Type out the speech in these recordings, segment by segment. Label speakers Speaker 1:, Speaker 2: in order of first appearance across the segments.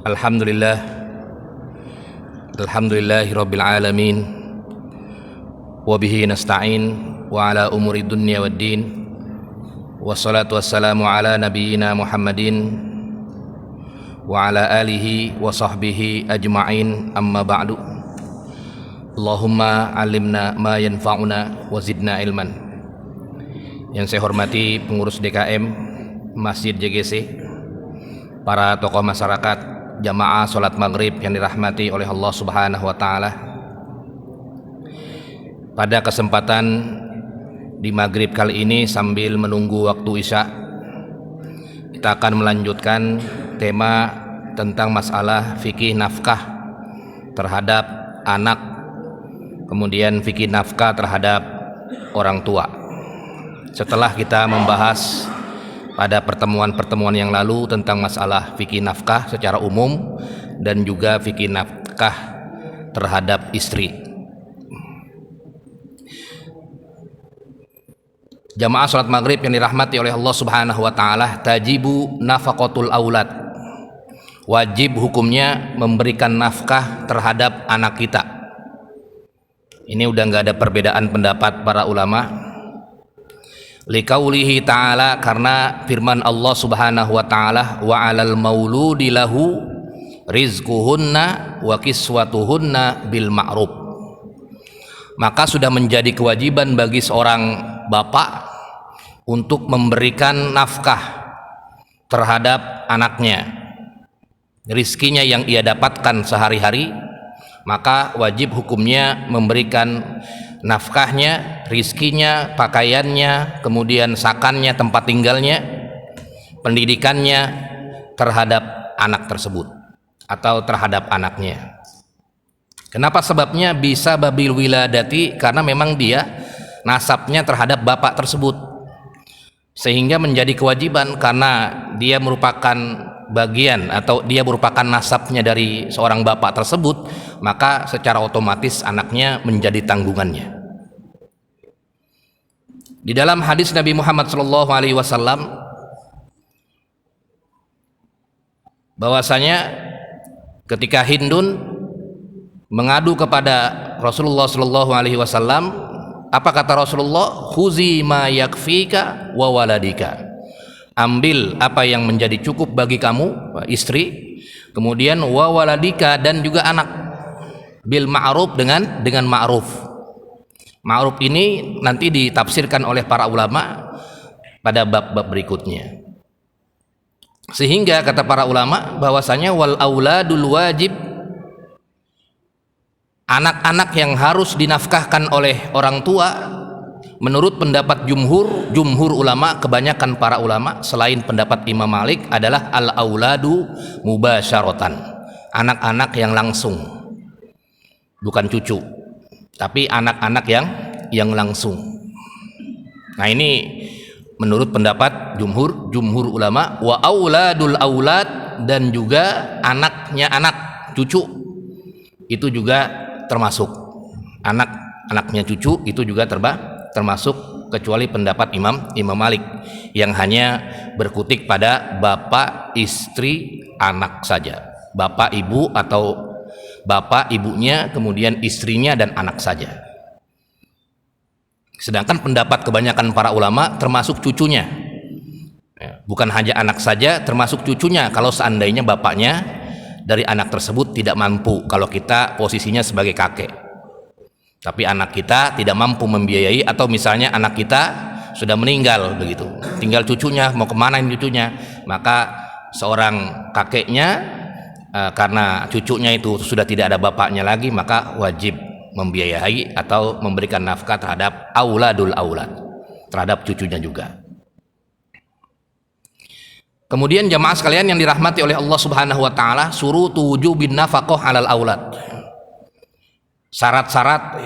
Speaker 1: Alhamdulillah, Alhamdulillahirabbil alamin. Wa bihi nasta'in wa ala umuri dunya waddin. Wassalatu wassalamu ala nabiyyina Muhammadin wa ala alihi wa sahbihi ajma'in, amma ba'du. Allahumma 'allimna ma yanfa'una wa zidna ilman. Yang saya hormati pengurus DKM Masjid JGC, para tokoh masyarakat, jamaah sholat maghrib yang dirahmati oleh Allah Subhanahu wa Ta'ala. Pada kesempatan di maghrib kali ini, sambil menunggu waktu isya, kita akan melanjutkan tema tentang masalah fikih nafkah terhadap anak, kemudian fikih nafkah terhadap orang tua. Setelah kita membahas pada pertemuan-pertemuan yang lalu tentang masalah fikih nafkah secara umum dan juga fikih nafkah terhadap istri. Jamaah salat maghrib yang dirahmati oleh Allah Subhanahu wa Ta'ala, tajibu nafaqatul aulad. Wajib hukumnya memberikan nafkah terhadap anak kita. Ini udah nggak ada perbedaan pendapat para ulama. Liqaulihi ta'ala, karena firman Allah Subhanahu wa Ta'ala, wa 'alal mauludi lahu rizquhunna wa kiswatuhunna bil ma'ruf. Maka sudah menjadi kewajiban bagi seorang bapak untuk memberikan nafkah terhadap anaknya, rizkinya yang ia dapatkan sehari-hari, maka wajib hukumnya memberikan nafkahnya, rizkinya, pakaiannya, kemudian sakannya, tempat tinggalnya, pendidikannya terhadap anak tersebut atau terhadap anaknya. Kenapa sebabnya? Bisa babil wiladati, karena memang dia nasabnya terhadap bapak tersebut, sehingga menjadi kewajiban karena dia merupakan bagian atau dia merupakan nasabnya dari seorang bapak tersebut, maka secara otomatis anaknya menjadi tanggungannya. Di dalam hadis Nabi Muhammad SAW bahwasanya ketika Hindun mengadu kepada Rasulullah SAW, apa kata Rasulullah? Khuzi ma yakfika wa waladika. Ambil apa yang menjadi cukup bagi kamu, istri, kemudian wa waladika, dan juga anak, bil ma'ruf, dengan ma'ruf. Ma'ruf ini nanti ditafsirkan oleh para ulama pada bab-bab berikutnya. Sehingga kata para ulama bahwasanya wal auladul wajib, anak-anak yang harus dinafkahkan oleh orang tua, menurut pendapat jumhur ulama, kebanyakan para ulama selain pendapat Imam Malik, adalah al-auladu mubasyaratan, anak-anak yang langsung, bukan cucu, tapi anak-anak yang langsung. Nah, ini menurut pendapat jumhur ulama. Wa auladul aulad, dan juga anaknya anak, cucu, itu juga termasuk. Anaknya cucu itu juga termasuk, kecuali pendapat Imam Malik yang hanya berkutik pada bapak, istri, anak saja. Bapak ibu atau bapak ibunya, kemudian istrinya dan anak saja. Sedangkan pendapat kebanyakan para ulama termasuk cucunya, bukan hanya anak saja, termasuk cucunya kalau seandainya bapaknya dari anak tersebut tidak mampu, kalau kita posisinya sebagai kakek, tapi anak kita tidak mampu membiayai, atau misalnya anak kita sudah meninggal begitu, tinggal cucunya, mau kemana ini cucunya, maka seorang kakeknya, karena cucunya itu sudah tidak ada bapaknya lagi, maka wajib membiayai atau memberikan nafkah terhadap auladul aulad, terhadap cucunya juga. Kemudian jamaah sekalian yang dirahmati oleh Allah Subhanahu wa Ta'ala, surutu wujubin nafaqah 'alal aulad. Syarat-syarat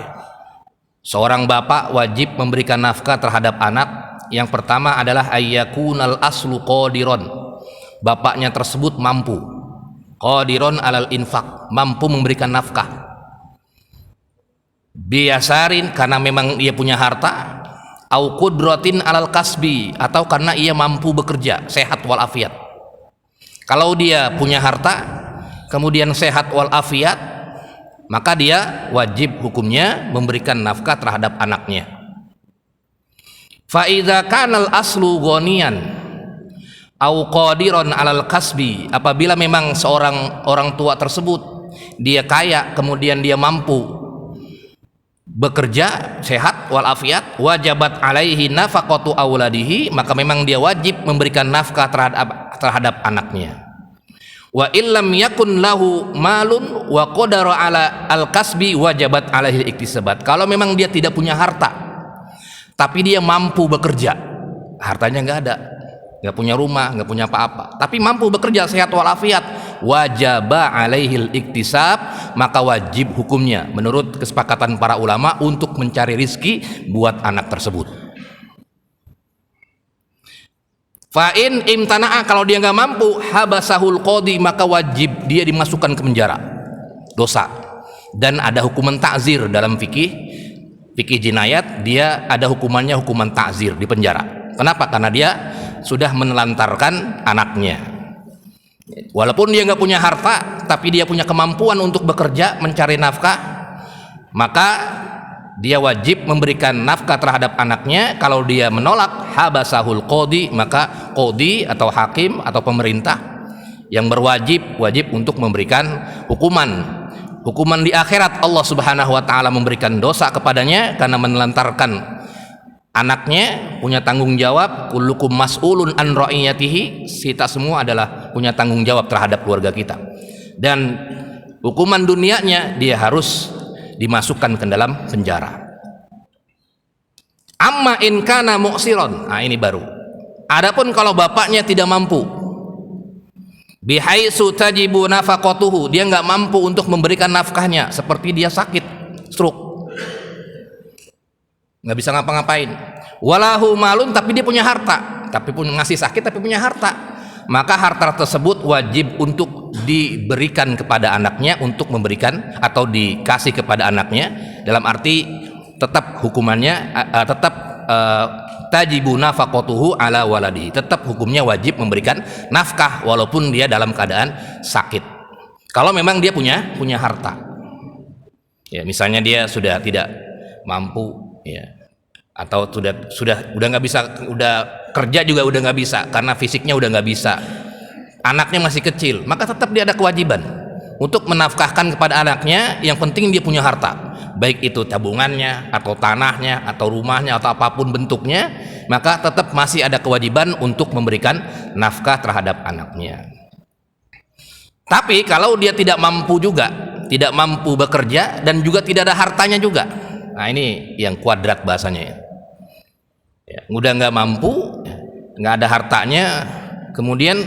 Speaker 1: seorang bapak wajib memberikan nafkah terhadap anak, yang pertama adalah ayyakunal aslu qadiron, bapaknya tersebut mampu, qadiron alal infak, mampu memberikan nafkah, biasarin, karena memang dia punya harta, au qudratin alal kasbi, atau karena ia mampu bekerja, sehat walafiat. Kalau dia punya harta kemudian sehat walafiat, maka dia wajib hukumnya memberikan nafkah terhadap anaknya. Fa idza kana al-aslu ghaniyan au qadiran 'alal kasbi, apabila memang seorang orang tua tersebut dia kaya kemudian dia mampu bekerja, sehat walafiat, wajabat alaihi nafaqatu auladihi, maka memang dia wajib memberikan nafkah terhadap anaknya. Wa illam yakun lahu malun wa qadara ala al-kasbi wajabat alaihi iktisabat. Kalau memang dia tidak punya harta tapi dia mampu bekerja, hartanya nggak ada, nggak punya rumah, nggak punya apa-apa, tapi mampu bekerja, sehat walafiat, wajaba alaihil iktisab, maka wajib hukumnya menurut kesepakatan para ulama untuk mencari rizki buat anak tersebut. Fa'in imtana'a, kalau dia nggak mampu, habasahul qadi, maka wajib dia dimasukkan ke penjara, dosa. Dan ada hukuman ta'zir dalam fikih jinayat, dia ada hukumannya, hukuman ta'zir, di penjara. Kenapa? Karena dia sudah menelantarkan anaknya. Walaupun dia nggak punya harta, tapi dia punya kemampuan untuk bekerja, mencari nafkah, maka dia wajib memberikan nafkah terhadap anaknya. Kalau dia menolak, habasahul qadi, maka qadi atau hakim atau pemerintah yang wajib untuk memberikan hukuman di akhirat. Allah Subhanahu wa taala memberikan dosa kepadanya karena menelantarkan anaknya, punya tanggung jawab. Kullukum mas'ulun an ra'iyatihi, kita semua adalah punya tanggung jawab terhadap keluarga kita. Dan hukuman dunianya dia harus dimasukkan ke dalam penjara. Amma in kana mu'siron, nah ini baru. Adapun kalau bapaknya tidak mampu, bihaitsu tajibu nafaqatuhu, dia nggak mampu untuk memberikan nafkahnya, seperti dia sakit stroke, nggak bisa ngapa-ngapain. Walahu malun, tapi dia punya harta, tapi pun ngasih sakit tapi punya harta, maka harta tersebut wajib untuk diberikan kepada anaknya, untuk memberikan atau dikasih kepada anaknya, dalam arti tetap hukumannya tajibu nafaqatuhu ala waladihi, tetap hukumnya wajib memberikan nafkah walaupun dia dalam keadaan sakit. Kalau memang dia punya harta, ya misalnya dia sudah tidak mampu, ya, atau sudah nggak bisa, udah kerja juga udah nggak bisa karena fisiknya udah nggak bisa, anaknya masih kecil, maka tetap dia ada kewajiban untuk menafkahkan kepada anaknya. Yang penting dia punya harta, baik itu tabungannya atau tanahnya atau rumahnya atau apapun bentuknya, maka tetap masih ada kewajiban untuk memberikan nafkah terhadap anaknya. Tapi kalau dia tidak mampu juga, tidak mampu bekerja dan juga tidak ada hartanya juga, nah ini yang kuadrat bahasanya, ya, udah nggak mampu, nggak ada hartanya, kemudian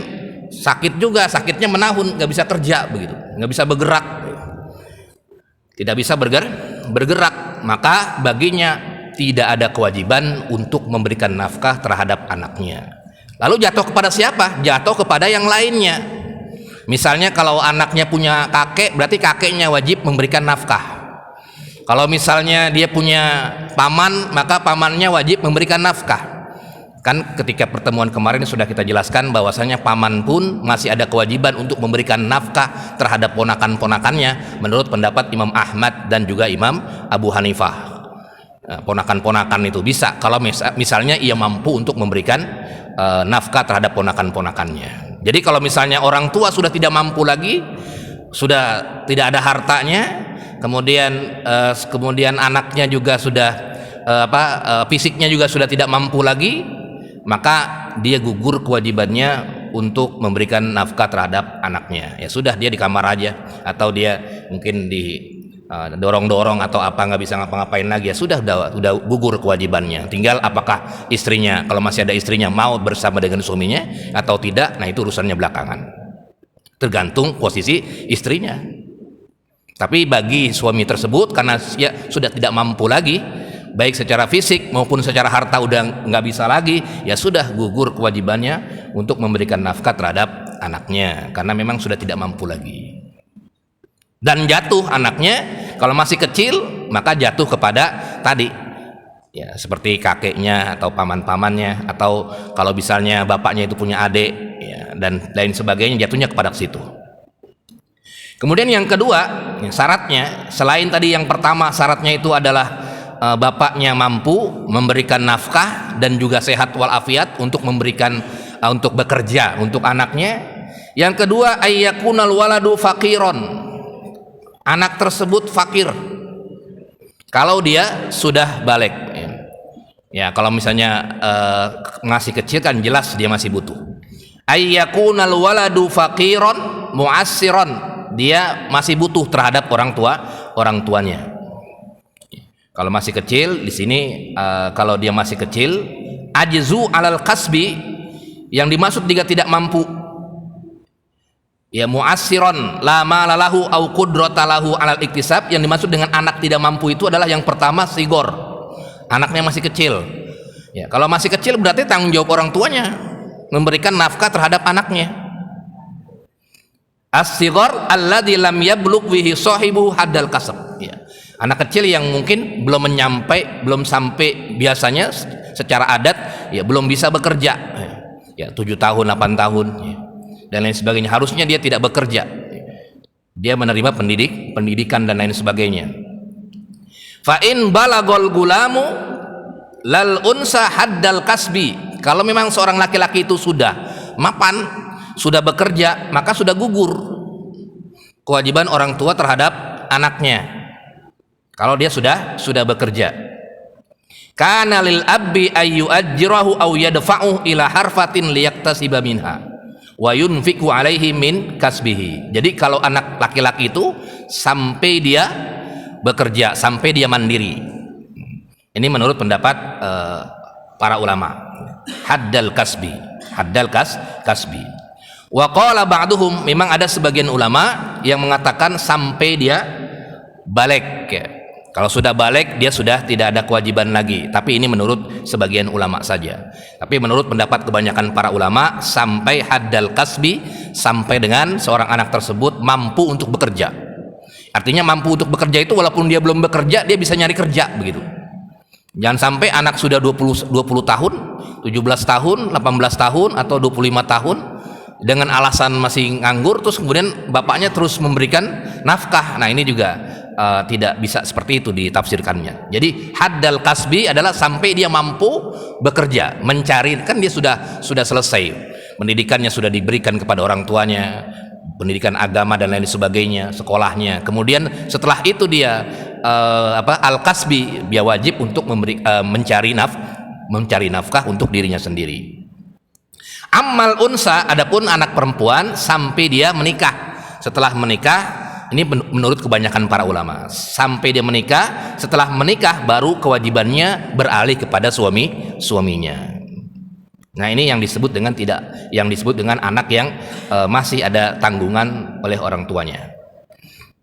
Speaker 1: sakit juga, sakitnya menahun, nggak bisa kerja, begitu, nggak bisa bergerak, tidak bisa bergerak, maka baginya tidak ada kewajiban untuk memberikan nafkah terhadap anaknya. Lalu jatuh kepada siapa? Jatuh kepada yang lainnya. Misalnya kalau anaknya punya kakek, berarti kakeknya wajib memberikan nafkah. Kalau misalnya dia punya paman, maka pamannya wajib memberikan nafkah. Kan ketika pertemuan kemarin sudah kita jelaskan bahwasanya paman pun masih ada kewajiban untuk memberikan nafkah terhadap ponakan-ponakannya menurut pendapat Imam Ahmad dan juga Imam Abu Hanifah. Nah, ponakan-ponakan itu bisa kalau misalnya ia mampu untuk memberikan nafkah terhadap ponakan-ponakannya. Jadi kalau misalnya orang tua sudah tidak mampu lagi, sudah tidak ada hartanya, kemudian anaknya juga sudah fisiknya juga sudah tidak mampu lagi, maka dia gugur kewajibannya untuk memberikan nafkah terhadap anaknya. Ya sudah, dia di kamar aja, atau dia mungkin di dorong-dorong atau apa, nggak bisa ngapa-ngapain lagi, ya sudah gugur kewajibannya. Tinggal apakah istrinya, kalau masih ada istrinya, mau bersama dengan suaminya atau tidak, nah itu urusannya belakangan, tergantung posisi istrinya. Tapi bagi suami tersebut, karena ya sudah tidak mampu lagi, baik secara fisik maupun secara harta udah nggak bisa lagi, ya sudah gugur kewajibannya untuk memberikan nafkah terhadap anaknya karena memang sudah tidak mampu lagi. Dan jatuh anaknya kalau masih kecil, maka jatuh kepada tadi, ya seperti kakeknya atau paman-pamannya, atau kalau misalnya bapaknya itu punya adik, ya, dan lain sebagainya, jatuhnya kepada situ. Kemudian yang kedua, syaratnya selain tadi yang pertama syaratnya itu adalah bapaknya mampu memberikan nafkah dan juga sehat walafiat untuk memberikan untuk bekerja untuk anaknya. Yang kedua, ayyakunal waladu faqiron, anak tersebut fakir kalau dia sudah balik. Ya, kalau misalnya masih kecil kan jelas dia masih butuh. Ayyakunal waladu faqiron mu'assiron, dia masih butuh terhadap orang tuanya. Kalau masih kecil di sini kalau dia masih kecil, ajzu alal kasbi, yang dimaksud jika tidak mampu, ya mu'assiron la malalahu au qudratalahu alal iktisab, yang dimaksud dengan anak tidak mampu itu adalah yang pertama sigor, anaknya masih kecil. Ya, kalau masih kecil berarti tanggung jawab orang tuanya memberikan nafkah terhadap anaknya. As-sighar alladzi lam yablugh bihi sahibu haddal kasab. Ya. Anak kecil yang mungkin belum sampai biasanya secara adat, ya belum bisa bekerja, ya 7 tahun 8 tahun ya, dan lain sebagainya, harusnya dia tidak bekerja, dia menerima pendidikan dan lain sebagainya. Fa in balagol gulamu lal unsa haddal kasbi, kalau memang seorang laki-laki itu sudah mapan, sudah bekerja, maka sudah gugur kewajiban orang tua terhadap anaknya. Kalau dia sudah bekerja, kana lil abbi ayu ajrahu aw yadfa'u ila harfatin liyaktasiba minha wa yunfiqu alaihi min kasbihi. Jadi kalau anak laki-laki itu sampai dia bekerja, sampai dia mandiri. Ini menurut pendapat para ulama. Haddal kasbi. Wa qala ba'duhum, memang ada sebagian ulama yang mengatakan sampai dia balik. Kalau sudah balik dia sudah tidak ada kewajiban lagi, tapi ini menurut sebagian ulama saja. Tapi menurut pendapat kebanyakan para ulama, sampai haddal kasbi, sampai dengan seorang anak tersebut mampu untuk bekerja. Artinya mampu untuk bekerja itu walaupun dia belum bekerja, dia bisa nyari kerja begitu. Jangan sampai anak sudah 20 tahun, 17 tahun, 18 tahun atau 25 tahun dengan alasan masih nganggur, terus kemudian bapaknya terus memberikan nafkah. Nah, ini juga tidak bisa seperti itu ditafsirkannya. Jadi haddal kasbi adalah sampai dia mampu bekerja, mencari, kan dia sudah selesai pendidikannya, sudah diberikan kepada orang tuanya, pendidikan agama dan lain sebagainya, sekolahnya. Kemudian setelah itu dia al kasbi, dia wajib untuk mencari nafkah untuk dirinya sendiri. Ammal unsa, adapun anak perempuan sampai dia menikah. Setelah menikah, ini menurut kebanyakan para ulama, sampai dia menikah, setelah menikah baru kewajibannya beralih kepada suaminya. Nah, ini yang disebut dengan anak yang masih ada tanggungan oleh orang tuanya.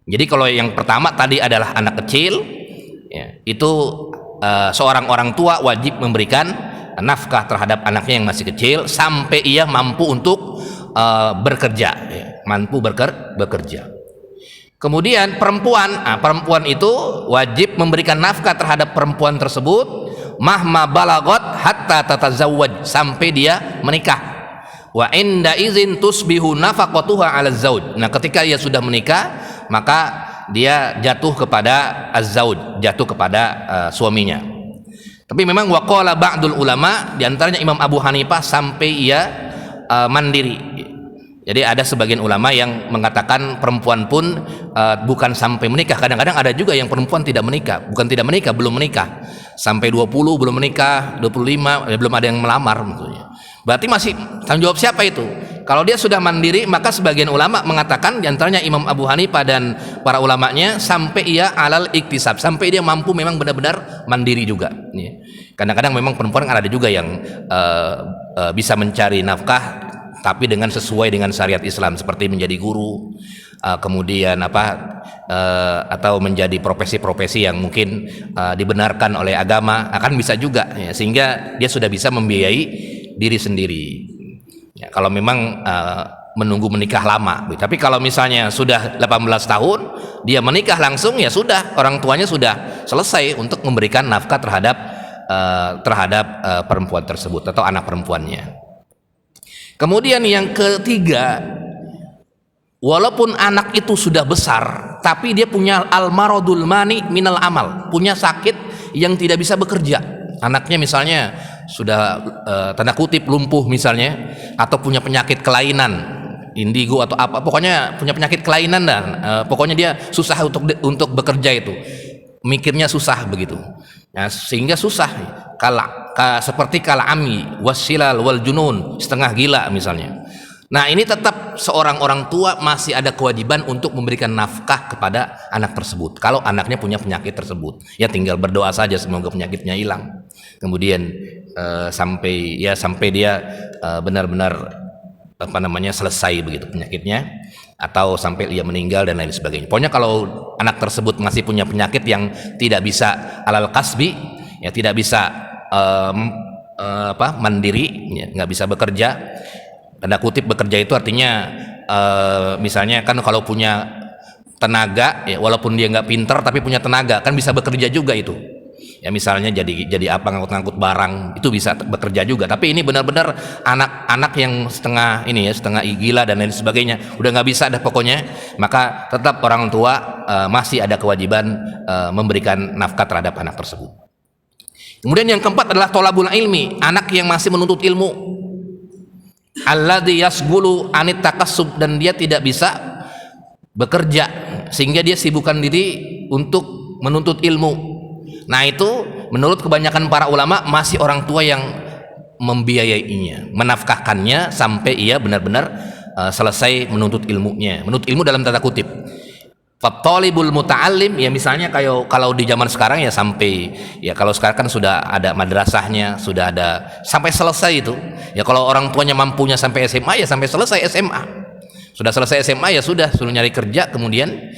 Speaker 1: Jadi kalau yang pertama tadi adalah anak kecil, ya, itu seorang orang tua wajib memberikan nafkah terhadap anaknya yang masih kecil sampai ia mampu untuk bekerja, ya, mampu bekerja. Kemudian perempuan itu wajib memberikan nafkah terhadap perempuan tersebut mahma balagot hatta tatazawwaj, sampai dia menikah. Wa inda izin tusbihu nafaqatuha 'ala zauj. Nah, ketika ia sudah menikah, maka dia jatuh kepada az-zauj, jatuh kepada suaminya. Tapi memang waqala ba'dul ulama, di antaranya Imam Abu Hanifah, sampai ia mandiri. Jadi ada sebagian ulama yang mengatakan perempuan pun bukan sampai menikah. Kadang-kadang ada juga yang perempuan belum menikah. Sampai 20 belum menikah, 25 belum ada yang melamar maksudnya. Berarti masih tanggung jawab siapa itu? Kalau dia sudah mandiri, maka sebagian ulama mengatakan, di antaranya Imam Abu Hanifah dan para ulamanya, sampai ia alal iktisab, sampai dia mampu memang benar-benar mandiri juga. Kadang-kadang memang perempuan ada juga yang bisa mencari nafkah tapi dengan sesuai dengan syariat Islam, seperti menjadi guru, kemudian atau menjadi profesi-profesi yang mungkin dibenarkan oleh agama, akan bisa juga, ya, sehingga dia sudah bisa membiayai diri sendiri. Ya, kalau memang menunggu menikah lama. Tapi kalau misalnya sudah 18 tahun dia menikah langsung, ya sudah, orang tuanya sudah selesai untuk memberikan nafkah terhadap perempuan tersebut atau anak perempuannya. Kemudian yang ketiga, walaupun anak itu sudah besar, tapi dia punya al-maradul mani minal amal, punya sakit yang tidak bisa bekerja. Anaknya misalnya sudah tanda kutip lumpuh misalnya, atau punya penyakit kelainan, indigo atau apa, pokoknya punya penyakit kelainan dan pokoknya dia susah untuk bekerja, itu mikirnya susah begitu. Nah, sehingga susah seperti ami wasilal wal junun, setengah gila misalnya. Nah, ini tetap seorang orang tua masih ada kewajiban untuk memberikan nafkah kepada anak tersebut. Kalau anaknya punya penyakit tersebut, ya tinggal berdoa saja semoga penyakitnya hilang. Kemudian sampai dia benar-benar selesai begitu penyakitnya, atau sampai dia meninggal dan lain sebagainya. Pokoknya kalau anak tersebut masih punya penyakit yang tidak bisa alal kasbi, ya tidak bisa mandiri, ya, nggak bisa bekerja. Tanda kutip bekerja itu artinya misalnya kan kalau punya tenaga, ya walaupun dia nggak pinter tapi punya tenaga kan bisa bekerja juga itu. Ya misalnya jadi apa, ngangkut barang, itu bisa bekerja juga. Tapi ini benar-benar anak-anak yang setengah gila dan lain sebagainya, udah nggak bisa dah pokoknya, maka tetap orang tua masih ada kewajiban memberikan nafkah terhadap anak tersebut. Kemudian yang keempat adalah tolabul ilmi, anak yang masih menuntut ilmu, alladzi yasgulu anit takassub, dan dia tidak bisa bekerja sehingga dia sibukkan diri untuk menuntut ilmu. Nah, itu menurut kebanyakan para ulama masih orang tua yang membiayainya, menafkahkannya sampai ia benar-benar selesai menuntut ilmunya. Menuntut ilmu dalam tanda kutip. Fattalibul muta'allim, ya misalnya kalau di zaman sekarang ya sampai, ya kalau sekarang kan sudah ada madrasahnya, sudah ada sampai selesai itu. Ya kalau orang tuanya mampunya sampai SMA, ya sampai selesai SMA. Sudah selesai SMA, ya sudah suruh nyari kerja, kemudian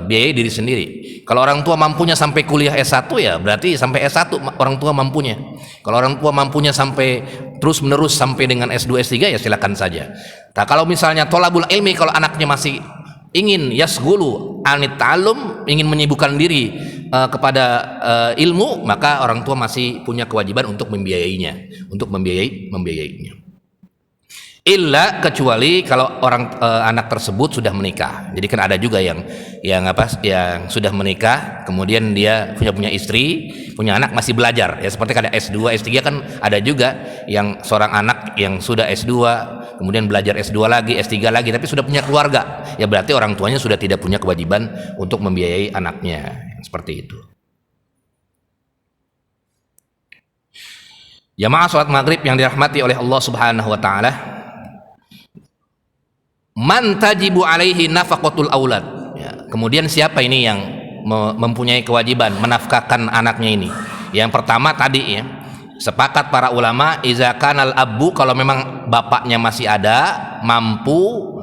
Speaker 1: biayai diri sendiri. Kalau orang tua mampunya sampai kuliah S1, ya berarti sampai S1 orang tua mampunya. Kalau orang tua mampunya sampai terus menerus sampai dengan S2 S3, ya silakan saja. Nah, kalau misalnya tolabul ilmi, kalau anaknya masih ingin yasgulu anit ta'allum, ingin menyibukkan diri kepada ilmu, maka orang tua masih punya kewajiban untuk membiayainya, illa kecuali kalau anak tersebut sudah menikah. Jadi kan ada juga yang sudah menikah, kemudian dia punya istri, punya anak masih belajar, ya seperti kada S2 S3 kan ada juga yang seorang anak yang sudah S2 kemudian belajar S2 lagi, S3 lagi, tapi sudah punya keluarga, ya berarti orang tuanya sudah tidak punya kewajiban untuk membiayai anaknya, seperti itu. Jamaah salat maghrib yang dirahmati oleh Allah Subhanahu wa taala, man tajibu alaihi nafaqatul aulad, ya, kemudian siapa ini yang mempunyai kewajiban menafkahkan anaknya ini? Yang pertama tadi, ya, sepakat para ulama, iza kanal abu, kalau memang bapaknya masih ada, mampu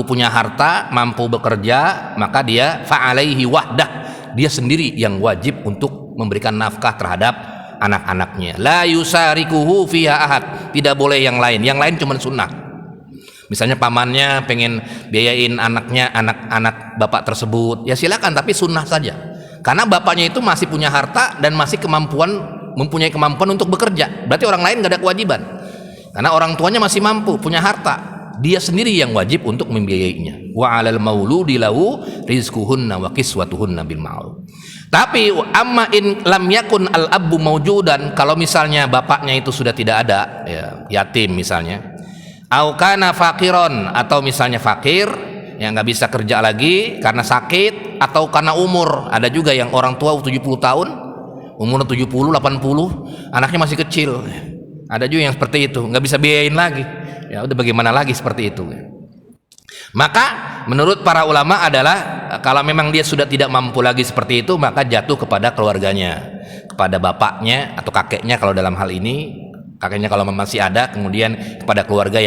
Speaker 1: punya harta, mampu bekerja, maka dia fa'alaihi wahdah, dia sendiri yang wajib untuk memberikan nafkah terhadap anak-anaknya. La yusarikuhu fiha ahad, tidak boleh yang lain cuma sunnah. Misalnya pamannya pengen biayain anaknya, anak bapak tersebut, ya silakan, tapi sunnah saja, karena bapaknya itu masih punya harta dan masih mempunyai kemampuan untuk bekerja. Berarti orang lain gak ada kewajiban, karena orang tuanya masih mampu, punya harta, dia sendiri yang wajib untuk membiayainya. Wa 'alal mauludi lahu rizquhunna wa kiswatuhunna bil ma'ruf. Tapi amma in lam yakun al abu maujudan, kalau misalnya bapaknya itu sudah tidak ada, ya, yatim misalnya, au kana faqiron, atau misalnya fakir yang nggak bisa kerja lagi karena sakit atau karena umur. Ada juga yang orang tua 70 tahun, umur 70, 80, anaknya masih kecil. Ada juga yang seperti itu, nggak bisa biayain lagi. Ya udah, bagaimana lagi seperti itu. Maka menurut para ulama adalah kalau memang dia sudah tidak mampu lagi seperti itu, maka jatuh kepada keluarganya, kepada bapaknya atau kakeknya kalau dalam hal ini. Kakeknya kalau masih ada, kemudian kepada keluarga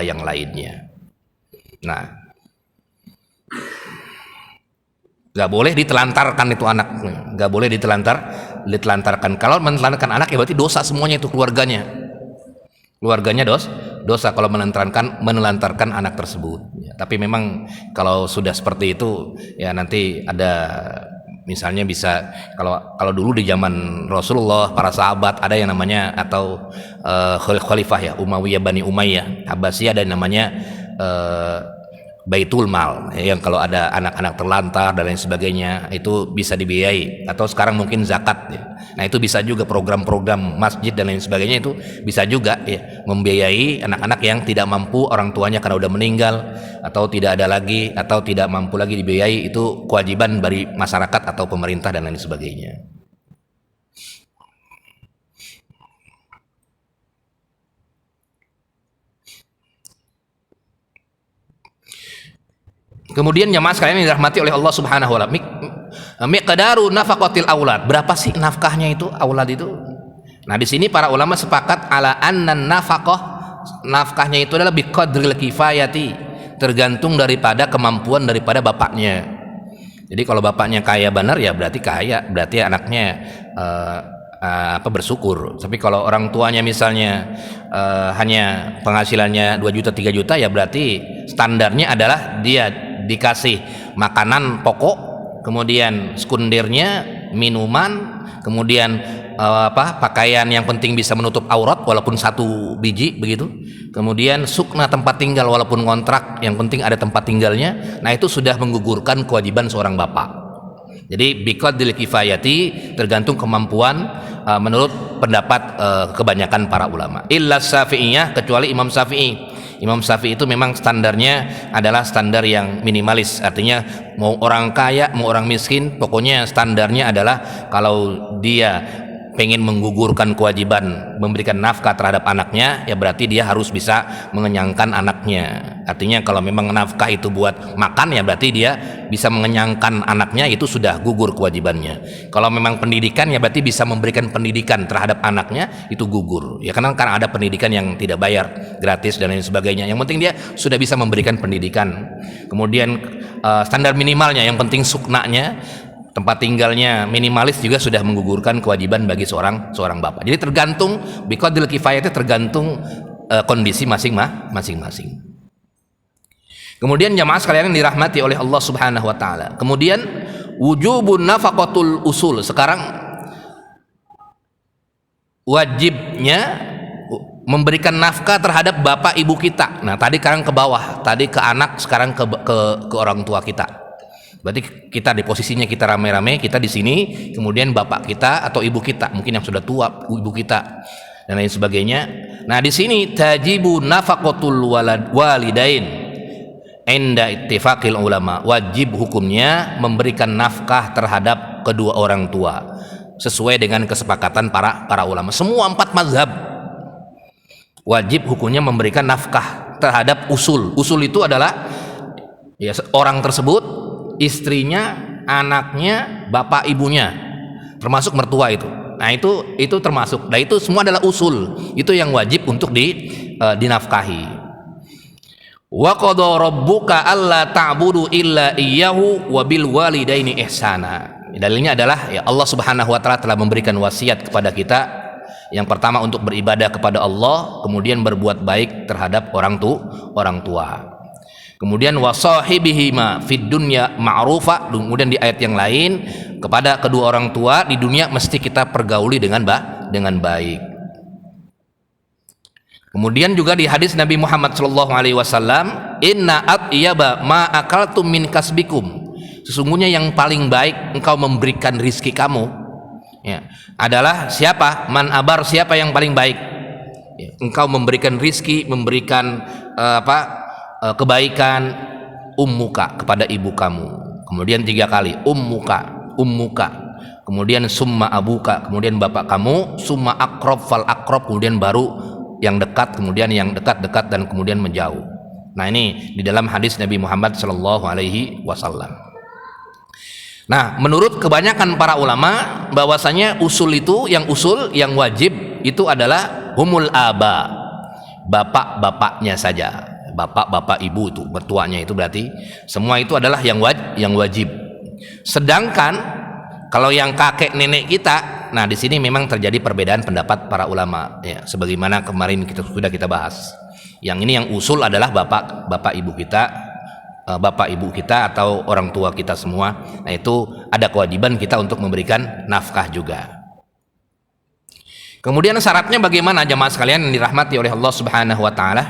Speaker 1: yang lainnya. Nah, nggak boleh ditelantarkan itu anak, nggak boleh ditelantarkan. Kalau menelantarkan anak, ya berarti dosa semuanya itu keluarganya dosa kalau menelantarkan anak tersebut. Ya, tapi memang kalau sudah seperti itu, ya nanti ada, misalnya bisa, kalau dulu di zaman Rasulullah, para sahabat ada yang namanya, atau khalifah ya, Umayyah, Bani Umayyah, Abbasiyah, ada yang namanya baitul mal, yang kalau ada anak-anak terlantar dan lain sebagainya itu bisa dibiayai, atau sekarang mungkin zakat ya. Nah itu bisa juga program-program masjid dan lain sebagainya, itu bisa juga ya membiayai anak-anak yang tidak mampu orang tuanya karena udah meninggal atau tidak ada lagi atau tidak mampu lagi dibiayai. Itu kewajiban dari masyarakat atau pemerintah dan lain sebagainya. Kemudian jamaah sekalian yang dirahmati oleh Allah Subhanahu wa taala, miqdaru nafaqatil aulad, berapa sih nafkahnya itu aulad itu? Nah, di sini para ulama sepakat ala anna nafaqah, nafkahnya itu adalah biqadril kifayati, tergantung daripada kemampuan daripada bapaknya. Jadi kalau bapaknya kaya benar ya berarti kaya, berarti anaknya bersyukur. Tapi kalau orang tuanya misalnya hanya penghasilannya 2 juta 3 juta ya berarti standarnya adalah dia dikasih makanan pokok, kemudian sekundernya minuman, kemudian pakaian yang penting bisa menutup aurat walaupun 1 biji begitu, kemudian sukna tempat tinggal walaupun kontrak yang penting ada tempat tinggalnya. Nah itu sudah menggugurkan kewajiban seorang bapak. Jadi biqadril kifayati, tergantung kemampuan menurut pendapat kebanyakan para ulama. Illa Syafi'iyah, kecuali Imam Syafi'i. Imam Syafi'i itu memang standarnya adalah standar yang minimalis, artinya mau orang kaya mau orang miskin pokoknya standarnya adalah kalau dia pengen menggugurkan kewajiban memberikan nafkah terhadap anaknya ya berarti dia harus bisa mengenyangkan anaknya. Artinya kalau memang nafkah itu buat makan ya berarti dia bisa mengenyangkan anaknya, itu sudah gugur kewajibannya. Kalau memang pendidikan ya berarti bisa memberikan pendidikan terhadap anaknya, itu gugur ya, karena kan ada pendidikan yang tidak bayar, gratis dan lain sebagainya. Yang penting dia sudah bisa memberikan pendidikan. Kemudian standar minimalnya yang penting suknanya, tempat tinggalnya minimalis juga sudah menggugurkan kewajiban bagi seorang bapak. Jadi tergantung biqadril kifayah, itu tergantung kondisi masing-masing. Kemudian jamaah sekalian yang dirahmati oleh Allah Subhanahu wa taala. Kemudian wujubun nafaqatul usul. Sekarang wajibnya memberikan nafkah terhadap bapak ibu kita. Nah, tadi sekarang ke bawah, tadi ke anak, sekarang ke orang tua kita. Berarti kita di posisinya kita rame-rame, kita di sini, kemudian bapak kita atau ibu kita, mungkin yang sudah tua, ibu kita dan lain sebagainya. Nah, di sini tajibu nafaqatul walidain inda ittifaqil ulama, wajib hukumnya memberikan nafkah terhadap kedua orang tua sesuai dengan kesepakatan para ulama. Semua 4 mazhab wajib hukumnya memberikan nafkah terhadap usul. Usul itu adalah ya orang tersebut, istrinya, anaknya, bapak ibunya, termasuk mertua itu. Nah itu termasuk. Nah itu semua adalah usul. Itu yang wajib untuk dinafkahi. Wa qada rabbuka alla ta'budu illa iyyahu wa bil walidaini ihsana. Dalilnya adalah ya Allah Subhanahu wa taala telah memberikan wasiat kepada kita, yang pertama untuk beribadah kepada Allah, kemudian berbuat baik terhadap orang tua. Kemudian wasahibihima fid dunya ma'rufa, kemudian di ayat yang lain kepada kedua orang tua di dunia mesti kita pergauli dengan baik. Kemudian juga di hadis Nabi Muhammad SAW, inna atyaba ma akaltum min kasbikum, sesungguhnya yang paling baik engkau memberikan rizki kamu ya, adalah siapa? Man abar, siapa yang paling baik ya, engkau memberikan rizki, memberikan kebaikan, ummuka, kepada ibu kamu. Kemudian 3 kali ummuka, kemudian summa abuka, kemudian bapak kamu, summa akrob fal akrob, kemudian baru yang dekat, kemudian yang dekat-dekat, dan kemudian menjauh. Nah ini di dalam hadis Nabi Muhammad SAW. Nah menurut kebanyakan para ulama bahwasanya usul yang wajib itu adalah humul aba, bapak-bapaknya saja, bapak ibu itu mertuanya, itu berarti semua itu adalah yang wajib. Sedangkan kalau yang kakek nenek kita, nah di sini memang terjadi perbedaan pendapat para ulama ya, sebagaimana kemarin sudah kita bahas. Yang ini yang usul adalah bapak ibu kita atau orang tua kita semua. Nah itu ada kewajiban kita untuk memberikan nafkah juga. Kemudian syaratnya bagaimana jamaah sekalian yang dirahmati oleh Allah Subhanahu wa taala?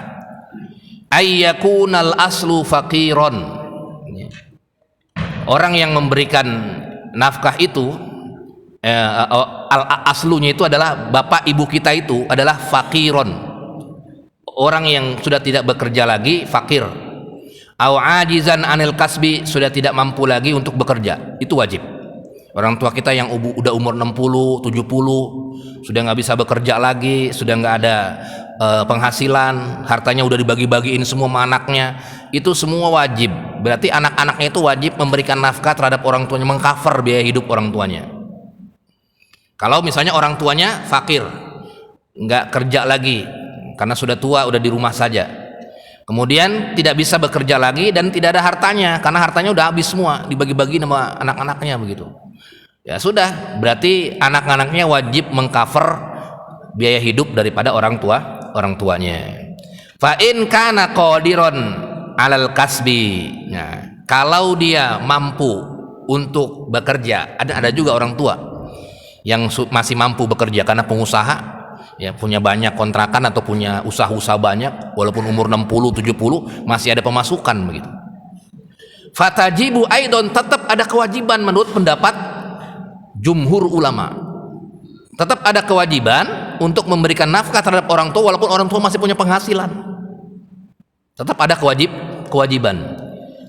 Speaker 1: ayyakunal aslu faqiron. Orang yang memberikan nafkah itu aslunya itu adalah bapak ibu kita itu adalah faqiron, orang yang sudah tidak bekerja lagi, fakir. Au ajizan anil kasbi, sudah tidak mampu lagi untuk bekerja, itu wajib. Orang tua kita yang udah umur 60, 70 sudah nggak bisa bekerja lagi, sudah nggak ada penghasilan, hartanya udah dibagi-bagiin semua sama anaknya, itu semua wajib. Berarti anak-anaknya itu wajib memberikan nafkah terhadap orang tuanya, mengcover biaya hidup orang tuanya. Kalau misalnya orang tuanya fakir, nggak kerja lagi karena sudah tua, udah di rumah saja, kemudian tidak bisa bekerja lagi dan tidak ada hartanya karena hartanya udah habis semua, dibagi-bagi sama anak-anaknya begitu. Ya sudah, berarti anak-anaknya wajib mengcover biaya hidup daripada orang tuanya. Fa in kana qadiron alal kasbi. Nah, kalau dia mampu untuk bekerja, ada juga orang tua yang masih mampu bekerja karena pengusaha, ya punya banyak kontrakan atau punya usaha-usaha banyak, walaupun umur 60, 70 masih ada pemasukan begitu. Fatajibu aidon, tetap ada kewajiban menurut pendapat jumhur ulama, tetap ada kewajiban untuk memberikan nafkah terhadap orang tua walaupun orang tua masih punya penghasilan, tetap ada kewajiban.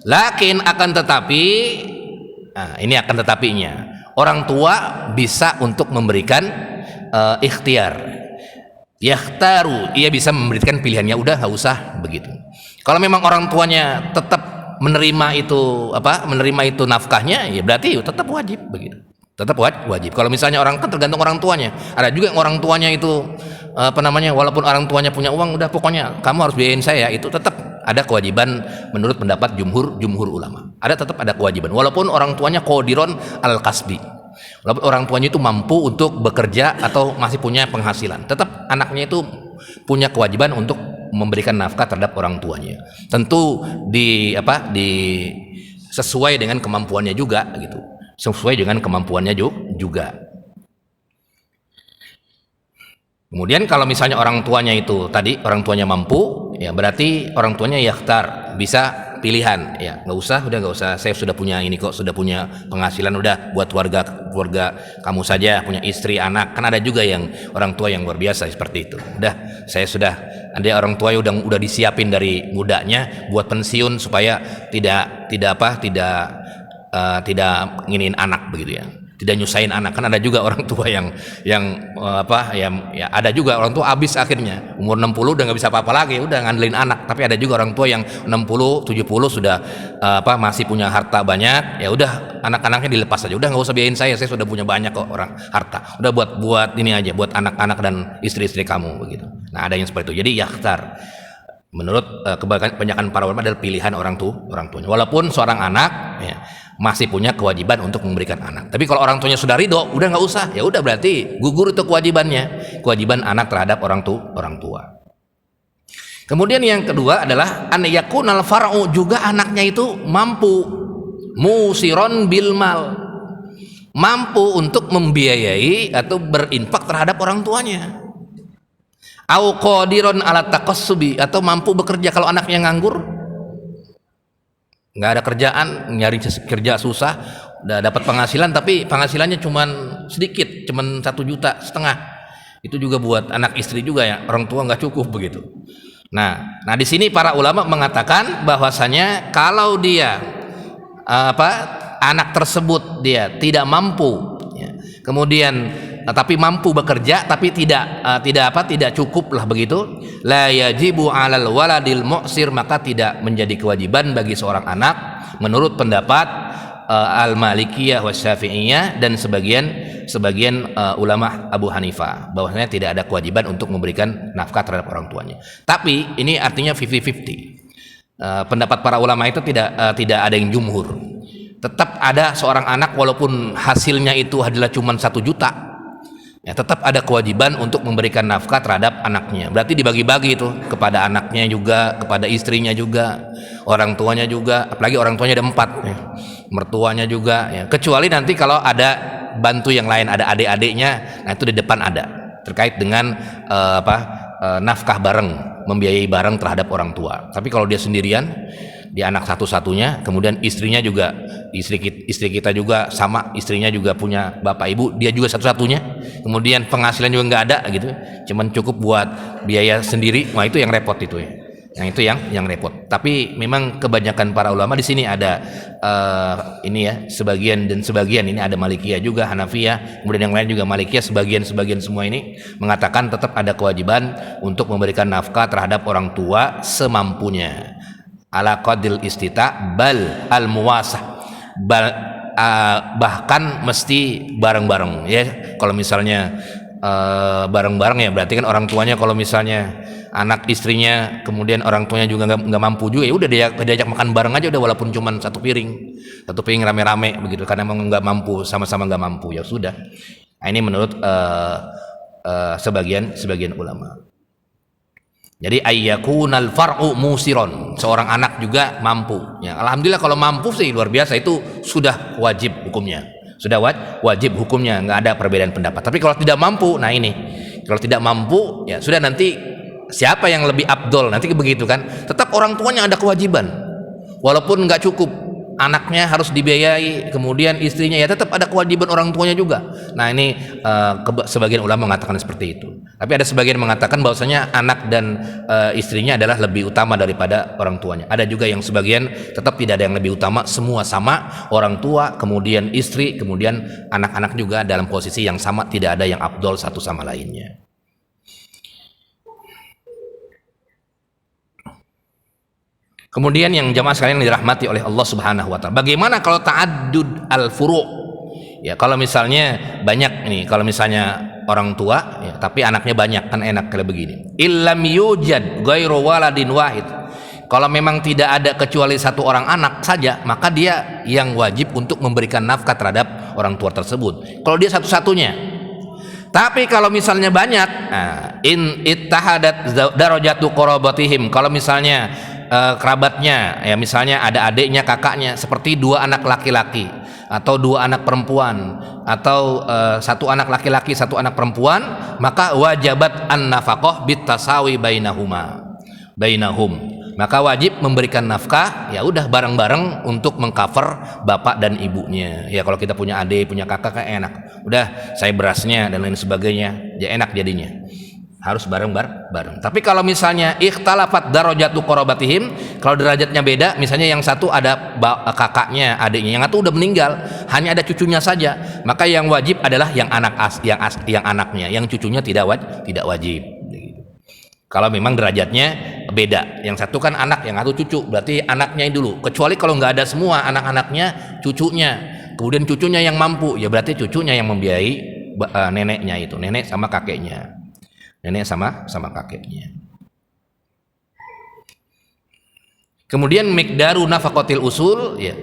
Speaker 1: Lakin akan tetapi, nah ini akan tetapinya, orang tua bisa untuk memberikan ikhtiar, yakhtaru, ia bisa memberikan pilihannya, udah nggak usah begitu. Kalau memang orang tuanya tetap menerima itu nafkahnya, ya berarti tetap wajib begitu. Tetap wajib. Kalau misalnya orang, kan tergantung orang tuanya. Ada juga yang orang tuanya itu walaupun orang tuanya punya uang, udah pokoknya kamu harus biayain saya, itu tetap ada kewajiban menurut pendapat jumhur ulama. Tetap ada kewajiban walaupun orang tuanya qadiron al kasbi. Walaupun orang tuanya itu mampu untuk bekerja atau masih punya penghasilan, tetap anaknya itu punya kewajiban untuk memberikan nafkah terhadap orang tuanya. Tentu sesuai dengan kemampuannya juga gitu. Sesuai dengan kemampuannya juga. Kemudian kalau misalnya orang tuanya itu tadi orang tuanya mampu, ya berarti orang tuanya yakhtar, bisa pilihan, ya nggak usah, saya sudah punya ini kok, sudah punya penghasilan, udah buat keluarga kamu saja, punya istri, anak. Kan ada juga yang orang tua yang luar biasa seperti itu. Udah, saya sudah, ada orang tua yang udah disiapin dari mudanya buat pensiun supaya tidak nginin anak begitu ya, tidak nyusahin anak. Kan ada juga orang tua yang ada juga orang tua habis akhirnya umur 60 udah nggak bisa apa-apa lagi, udah ngandelin anak. Tapi ada juga orang tua yang 60, 70 sudah masih punya harta banyak, ya udah anak-anaknya dilepas aja, udah nggak usah biayain saya sudah punya banyak kok orang harta, udah buat ini aja, buat anak-anak dan istri-istri kamu begitu. Nah ada yang seperti itu. Jadi yakhtar menurut kebanyakan para ulama adalah pilihan orang tuanya, walaupun seorang anak ya masih punya kewajiban untuk memberikan anak. Tapi kalau orang tuanya sudah ridho, udah nggak usah, ya udah berarti gugur itu kewajiban anak terhadap orang tua. Kemudian yang kedua adalah an yakunal far'u, juga anaknya itu mampu, musiron bil mal, mampu untuk membiayai atau berinfak terhadap orang tuanya. Au qadiron ala taqassubi, atau mampu bekerja. Kalau anaknya nganggur, nggak ada kerjaan, nyari kerja susah, udah dapat penghasilan tapi penghasilannya cuman sedikit, cuman 1,5 juta, itu juga buat anak istri juga ya, orang tua nggak cukup begitu. Nah di sini para ulama mengatakan bahwasanya kalau dia anak tersebut dia tidak mampu, ya, kemudian tapi mampu bekerja tapi tidak cukup lah begitu, la yajibu 'alal waladil mu'sir, maka tidak menjadi kewajiban bagi seorang anak menurut pendapat al-Malikiyah wa Syafi'iyah dan sebagian ulama Abu Hanifah, bahwasanya tidak ada kewajiban untuk memberikan nafkah terhadap orang tuanya. Tapi ini artinya 50-50. Pendapat para ulama itu tidak ada yang jumhur. Tetap ada seorang anak walaupun hasilnya itu adalah cuma 1 juta, ya tetap ada kewajiban untuk memberikan nafkah terhadap anaknya. Berarti dibagi-bagi itu kepada anaknya juga, kepada istrinya juga, orang tuanya juga, apalagi orang tuanya ada 4 ya, mertuanya juga ya. Kecuali nanti kalau ada bantu yang lain, ada adik-adiknya, nah itu di depan ada terkait dengan nafkah bareng, membiayai bareng terhadap orang tua. Tapi kalau dia sendirian, dia anak satu-satunya, kemudian istrinya juga istri kita juga sama, istrinya juga punya bapak ibu, dia juga satu-satunya, kemudian penghasilan juga nggak ada gitu, cuman cukup buat biaya sendiri. Wah, itu yang repot itu ya. Yang itu yang repot. Tapi memang kebanyakan para ulama di sini ada ini ya, sebagian dan sebagian, ini ada Malikiyah juga, Hanafiyah, kemudian yang lain juga Malikiyah, sebagian semua ini mengatakan tetap ada kewajiban untuk memberikan nafkah terhadap orang tua semampunya. Ala qadil istita bal al muwasah, bahkan mesti bareng-bareng ya. Kalau misalnya bareng-bareng ya berarti kan orang tuanya, kalau misalnya anak istrinya kemudian orang tuanya juga nggak mampu juga, ya udah diajak makan bareng aja udah, walaupun cuma satu piring rame-rame begitu, karena emang nggak mampu, sama-sama nggak mampu, ya sudah. Nah, ini menurut sebagian ulama. Jadi ayyakunal far'u musiron, seorang anak juga mampu ya. Alhamdulillah kalau mampu sih luar biasa, itu sudah wajib hukumnya, sudah wajib hukumnya, nggak ada perbedaan pendapat. Tapi kalau tidak mampu, nah ini kalau tidak mampu ya sudah, nanti siapa yang lebih afdol nanti begitu kan, tetap orang tuanya ada kewajiban, walaupun nggak cukup, anaknya harus dibiayai, kemudian istrinya ya tetap ada kewajiban orang tuanya juga. Nah ini sebagian ulama mengatakan seperti itu. Tapi ada sebagian mengatakan bahwasanya anak dan istrinya adalah lebih utama daripada orang tuanya. Ada juga yang sebagian tetap tidak ada yang lebih utama, semua sama, orang tua, kemudian istri, kemudian anak-anak juga dalam posisi yang sama, tidak ada yang afdol satu sama lainnya. Kemudian yang jamaah sekalian yang dirahmati oleh Allah Subhanahu wa taala, bagaimana kalau ta'addud al-furu'? Ya, kalau misalnya banyak nih, kalau misalnya orang tua ya, tapi anaknya banyak, kan enak kalau begini. Illam yujad ghairu waladin wahid. Kalau memang tidak ada kecuali satu orang anak saja, maka dia yang wajib untuk memberikan nafkah terhadap orang tua tersebut. Kalau dia satu-satunya. Tapi kalau misalnya banyak, in ittahadat darajatu qarabatihim, kalau misalnya kerabatnya ya, misalnya ada adiknya, kakaknya, seperti dua anak laki-laki atau dua anak perempuan, atau satu anak laki-laki satu anak perempuan, maka wajabat an-nafaqah bitasawi bainahum, maka wajib memberikan nafkah ya udah bareng-bareng untuk mengcover bapak dan ibunya. Ya kalau kita punya adik, punya kakak kan enak, udah saya berasnya dan lain sebagainya, ya enak jadinya, harus bareng-bareng. Tapi kalau misalnya ikhtalafat darajatu qarabatihim, kalau derajatnya beda, misalnya yang satu ada kakaknya, adiknya, yang satu udah meninggal, hanya ada cucunya saja, maka yang wajib adalah yang anaknya, yang cucunya tidak wajib. Kalau memang derajatnya beda, yang satu kan anak, yang satu cucu, berarti anaknya dulu. Kecuali kalau nggak ada semua anak-anaknya, cucunya, kemudian cucunya yang mampu, ya berarti cucunya yang membiayai neneknya itu, nenek sama kakeknya. Nenek sama kakeknya. Kemudian miqdaru nafaqatil usul ya,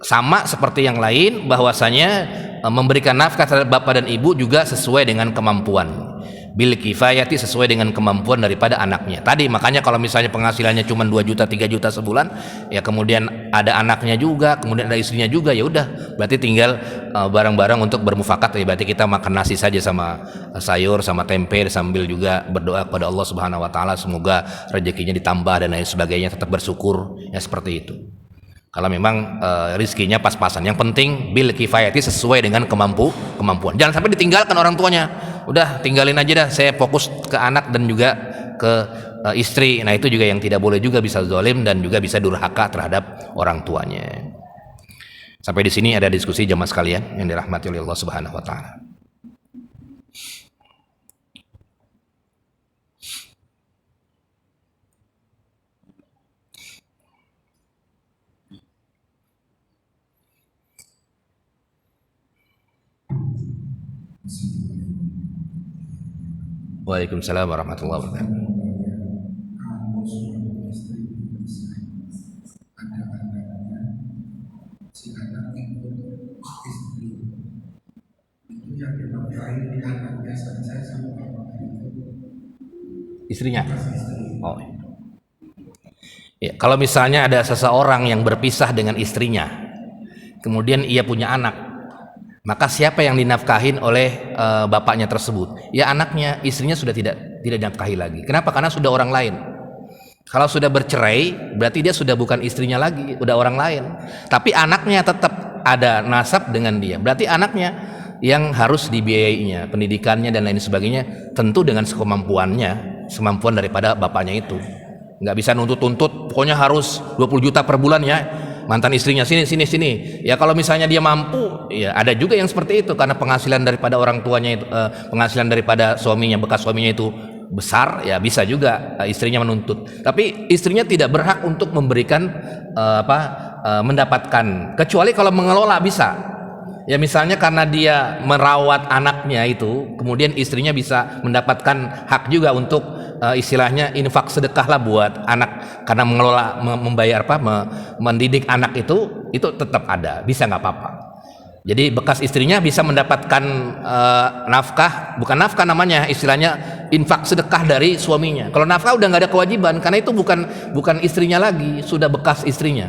Speaker 1: sama seperti yang lain, bahwasanya memberikan nafkah terhadap bapak dan ibu juga sesuai dengan kemampuan. Bil kifayati, sesuai dengan kemampuan daripada anaknya. Tadi makanya kalau misalnya penghasilannya cuma 2 juta 3 juta sebulan, ya kemudian ada anaknya juga, kemudian ada istrinya juga, ya udah berarti tinggal bareng-bareng untuk bermufakat, ya berarti kita makan nasi saja sama sayur sama tempe, sambil juga berdoa kepada Allah Subhanahu wa taala semoga rezekinya ditambah dan lain sebagainya, tetap bersyukur ya, seperti itu. Kalau memang rizkinya pas-pasan, yang penting bil kifayati, sesuai dengan kemampuan. Jangan sampai ditinggalkan orang tuanya, udah tinggalin aja dah, saya fokus ke anak dan juga ke istri. Nah itu juga yang tidak boleh, juga bisa zalim dan juga bisa durhaka terhadap orang tuanya. Sampai di sini ada diskusi jamaah sekalian yang dirahmati oleh Allah Subhanahu wa taala. Waalaikumsalam warahmatullahi wabarakatuh. Istrinya. Oh. Ya, kalau misalnya ada seseorang yang berpisah dengan istrinya, kemudian ia punya anak, maka siapa yang dinafkahin oleh bapaknya tersebut? Ya anaknya, istrinya sudah tidak dinafkahi lagi. Kenapa? Karena sudah orang lain. Kalau sudah bercerai, berarti dia sudah bukan istrinya lagi, udah orang lain. Tapi anaknya tetap ada nasab dengan dia. Berarti anaknya yang harus dibiayainya, pendidikannya dan lain sebagainya, tentu dengan sekemampuannya, semampuan daripada bapaknya itu. Nggak bisa nuntut-nuntut, pokoknya harus 20 juta per bulan ya, mantan istrinya sini. Ya kalau misalnya dia mampu, ya ada juga yang seperti itu karena penghasilan daripada orang tuanya itu, penghasilan daripada suaminya, bekas suaminya itu besar, ya bisa juga istrinya menuntut. Tapi istrinya tidak berhak untuk memberikan mendapatkan, kecuali kalau mengelola bisa. Ya misalnya karena dia merawat anaknya itu, kemudian istrinya bisa mendapatkan hak juga untuk istilahnya infak sedekah lah buat anak, karena mengelola membayar mendidik anak itu tetap ada, bisa nggak apa-apa. Jadi bekas istrinya bisa mendapatkan nafkah, bukan nafkah namanya, istilahnya infak sedekah dari suaminya. Kalau nafkah udah nggak ada kewajiban, karena itu bukan istrinya lagi, sudah bekas istrinya.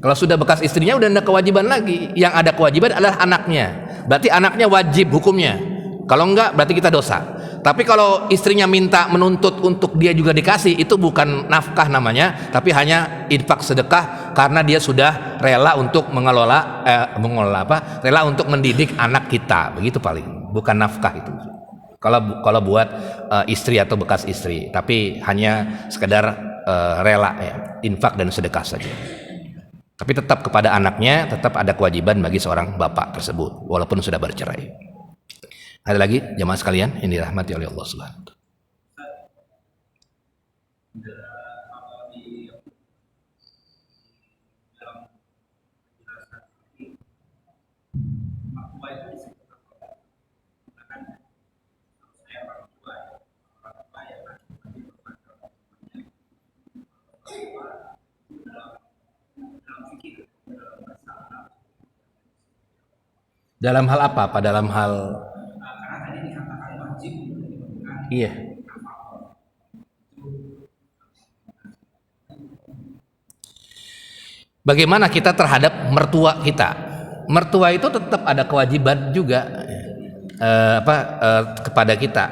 Speaker 1: Kalau sudah bekas istrinya udah ada kewajiban lagi, yang ada kewajiban adalah anaknya. Berarti anaknya wajib hukumnya. Kalau enggak berarti kita dosa. Tapi kalau istrinya minta menuntut untuk dia juga dikasih, itu bukan nafkah namanya, tapi hanya infak sedekah karena dia sudah rela untuk rela untuk mendidik anak kita, begitu paling. Bukan nafkah itu. Kalau buat istri atau bekas istri, tapi hanya sekedar rela ya, infak dan sedekah saja. Tapi tetap kepada anaknya tetap ada kewajiban bagi seorang bapak tersebut walaupun sudah bercerai. Ada lagi jamaah sekalian yang dirahmati oleh Allah Subhanahu wa taala. Dalam hal apa? Dalam hal iya. Bagaimana kita terhadap mertua kita? Mertua itu tetap ada kewajiban juga kepada kita.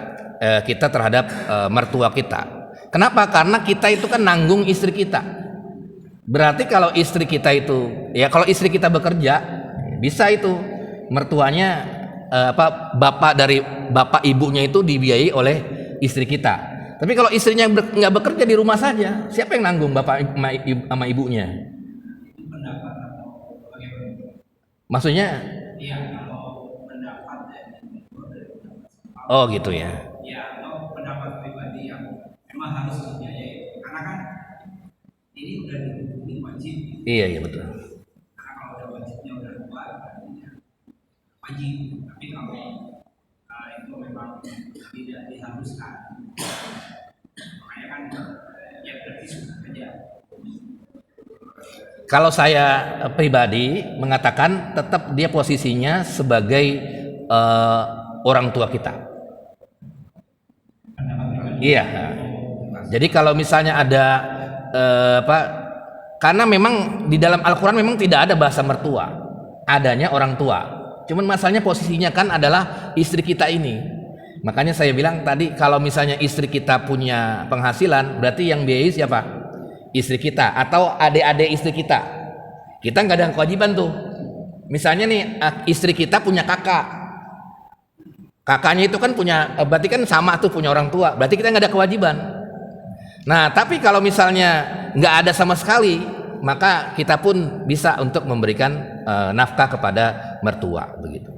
Speaker 1: Kita terhadap mertua kita. Kenapa? Karena kita itu kan nanggung istri kita. Berarti kalau istri kita itu, ya kalau istri kita bekerja, bisa itu mertuanya bapak ibunya itu dibiayai oleh istri kita. Tapi kalau istrinya nggak bekerja di rumah saja, siapa yang nanggung bapak sama ibunya? Maksudnya? Oh gitu ya. Ya, atau pendapat pribadi yang memang harus dibiayai. Karena kan ini udah dihukumi wajib. Iya betul. Karena kalau udah wajibnya udah keluar, wajib. Tapi kalau itu memang tidak diharuskan, makanya kan ya berarti sudah aja. Kalau saya pribadi mengatakan tetap dia posisinya sebagai orang tua kita. Iya. Jadi kalau misalnya ada karena memang di dalam Al-Quran memang tidak ada bahasa mertua, adanya orang tua. Cuman masalahnya posisinya kan adalah istri kita ini. Makanya saya bilang tadi kalau misalnya istri kita punya penghasilan, berarti yang biayai siapa? Istri kita atau adik-adik istri kita. Kita nggak ada kewajiban tuh. Misalnya nih istri kita punya kakaknya itu kan punya, berarti kan sama tuh punya orang tua. Berarti kita nggak ada kewajiban. Nah tapi kalau misalnya nggak ada sama sekali, maka kita pun bisa untuk memberikan nafkah kepada mertua begitu.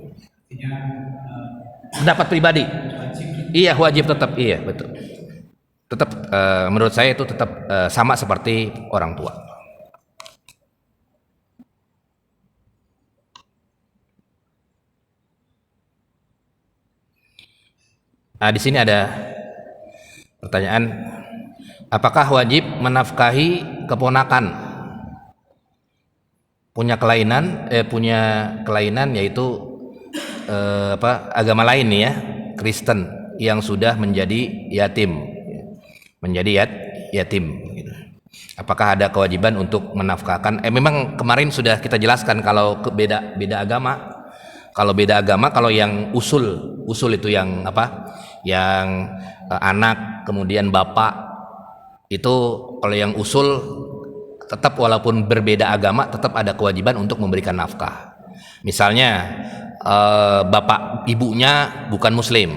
Speaker 1: Pendapat pribadi. Iya wajib tetap, iya betul. Tetap menurut saya itu tetap sama seperti orang tua. Nah, di sini ada pertanyaan, apakah wajib menafkahi keponakan punya kelainan yaitu agama lain nih ya, Kristen yang sudah menjadi yatim gitu. Apakah ada kewajiban untuk menafkahkan? Memang kemarin sudah kita jelaskan kalau beda agama. Kalau beda agama, kalau yang usul itu yang yang anak kemudian bapak, itu kalau yang usul tetap walaupun berbeda agama tetap ada kewajiban untuk memberikan nafkah. Misalnya bapak ibunya bukan muslim,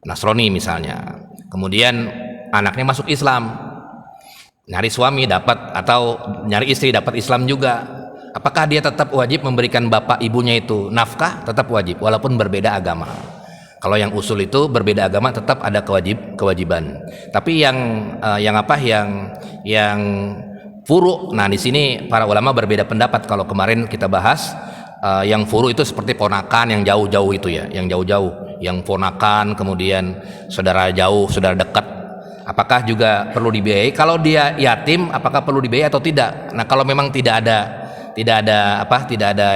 Speaker 1: Nasrani misalnya, kemudian anaknya masuk Islam, nyari suami dapat atau nyari istri dapat Islam juga, apakah dia tetap wajib memberikan bapak ibunya itu nafkah? Tetap wajib walaupun berbeda agama. Kalau yang usul itu berbeda agama tetap ada kewajiban. Tapi yang furu', nah di sini para ulama berbeda pendapat. Kalau kemarin kita bahas yang furu' itu seperti ponakan yang jauh-jauh itu ya, yang jauh-jauh, yang ponakan kemudian saudara jauh, saudara dekat, apakah juga perlu dibiayai? Kalau dia yatim, apakah perlu dibiayai atau tidak? Nah, kalau memang tidak ada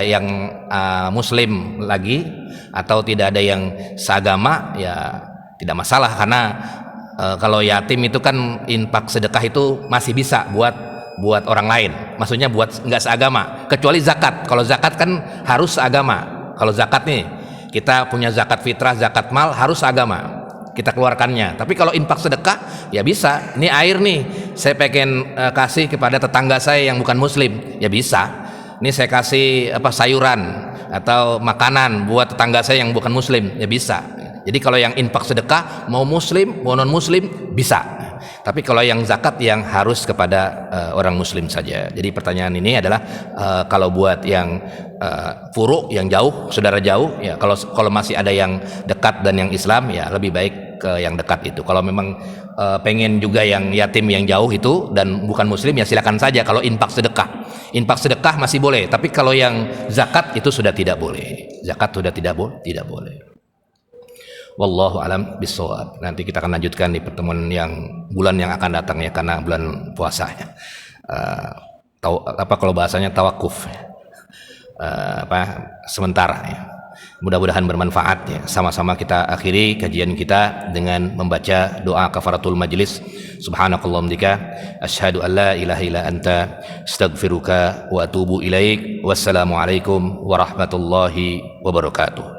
Speaker 1: yang muslim lagi atau tidak ada yang seagama, ya tidak masalah, karena kalau yatim itu kan infak sedekah itu masih bisa buat orang lain, maksudnya buat nggak seagama, kecuali zakat. Kalau zakat kan harus seagama. Kalau zakat nih, kita punya zakat fitrah, zakat mal, harus seagama kita keluarkannya. Tapi kalau infak sedekah ya bisa, ini air nih saya pengen kasih kepada tetangga saya yang bukan muslim, ya bisa. Ini saya kasih sayuran atau makanan buat tetangga saya yang bukan muslim, ya bisa. Jadi kalau yang infak sedekah mau muslim mau non muslim bisa. Tapi kalau yang zakat yang harus kepada orang muslim saja. Jadi pertanyaan ini adalah kalau buat yang furu', yang jauh, saudara jauh, ya kalau masih ada yang dekat dan yang Islam, ya lebih baik ke yang dekat itu. Kalau memang pengen juga yang yatim yang jauh itu dan bukan muslim, ya silakan saja. Kalau infak sedekah masih boleh, tapi kalau yang zakat itu sudah tidak boleh. Zakat sudah tidak boleh. Wallahu alam bisawab. Nanti kita akan lanjutkan di pertemuan bulan yang akan datang ya, karena bulan puasa ya. Kalau bahasanya tawakuf, sementara ya. Mudah-mudahan bermanfaat ya. Sama-sama kita akhiri kajian kita dengan membaca doa kafaratul majlis. Subhanakallahumma bika asyhadu an la ilaha illa anta astaghfiruka wa atubu ilaik. Wassalamualaikum warahmatullahi wabarakatuh.